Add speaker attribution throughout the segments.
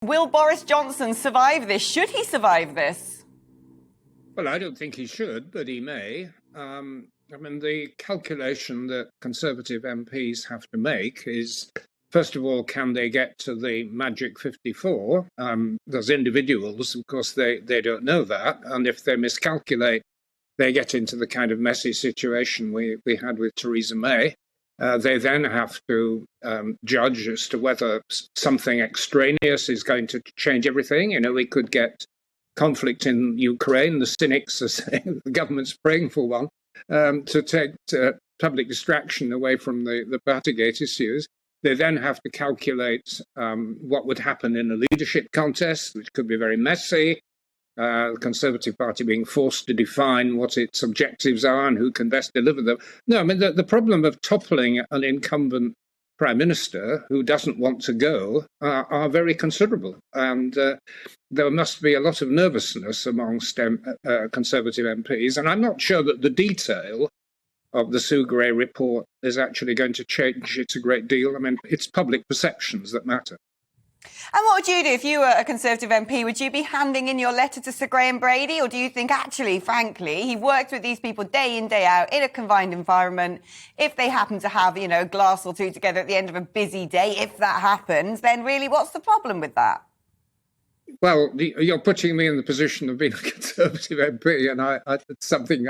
Speaker 1: Will Boris Johnson survive this? Should he survive this?
Speaker 2: Well, I don't think he should, but he may. I mean, the calculation that Conservative MPs have to make is, first of all, can they get to the magic 54? There's individuals, of course, they don't know that. And if they miscalculate, they get into the kind of messy situation we had with Theresa May. They then have to judge as to whether something extraneous is going to change everything. You know, we could get conflict in Ukraine. The cynics are saying the government's praying for one to take public distraction away from the Partygate issues. They then have to calculate what would happen in a leadership contest, which could be very messy. The Conservative Party being forced to define what its objectives are and who can best deliver them. No, I mean, the problem of toppling an incumbent prime minister who doesn't want to go are very considerable. And there must be a lot of nervousness amongst Conservative MPs. And I'm not sure that the detail of the Sue Gray report is actually going to change it a great deal. I mean, it's public perceptions that matter.
Speaker 1: And what would you do if you were a Conservative MP? Would you be handing in your letter to Sir Graham Brady? Or do you think, actually, frankly, he worked with these people day in, day out in a confined environment. If they happen to have, you know, a glass or two together at the end of a busy day, if that happens, then really what's the problem with that?
Speaker 2: Well, you're putting me in the position of being a Conservative MP, and it's something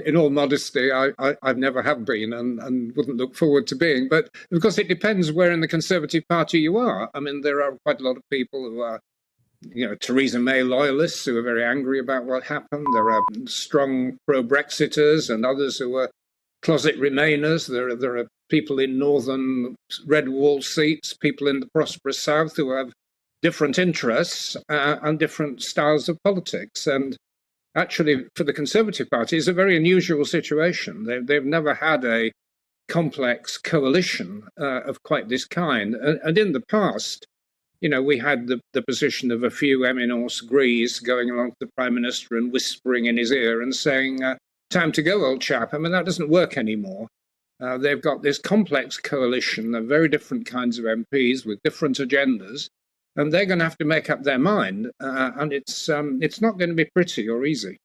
Speaker 2: in all modesty, I've never have been and wouldn't look forward to being. But of course, it depends where in the Conservative Party you are. I mean, there are quite a lot of people who are, you know, Theresa May loyalists who are very angry about what happened. There are strong pro-Brexiters and others who are closet Remainers. There are people in northern red wall seats, people in the prosperous south who have different interests and different styles of politics. And actually, for the Conservative Party, it's a very unusual situation. They've never had a complex coalition of quite this kind. And in the past, you know, we had the position of a few eminence gris going along to the Prime Minister and whispering in his ear and saying, time to go, old chap. I mean, that doesn't work anymore. They've got this complex coalition of very different kinds of MPs with different agendas. And they're going to have to make up their mind, and it's not going to be pretty or easy.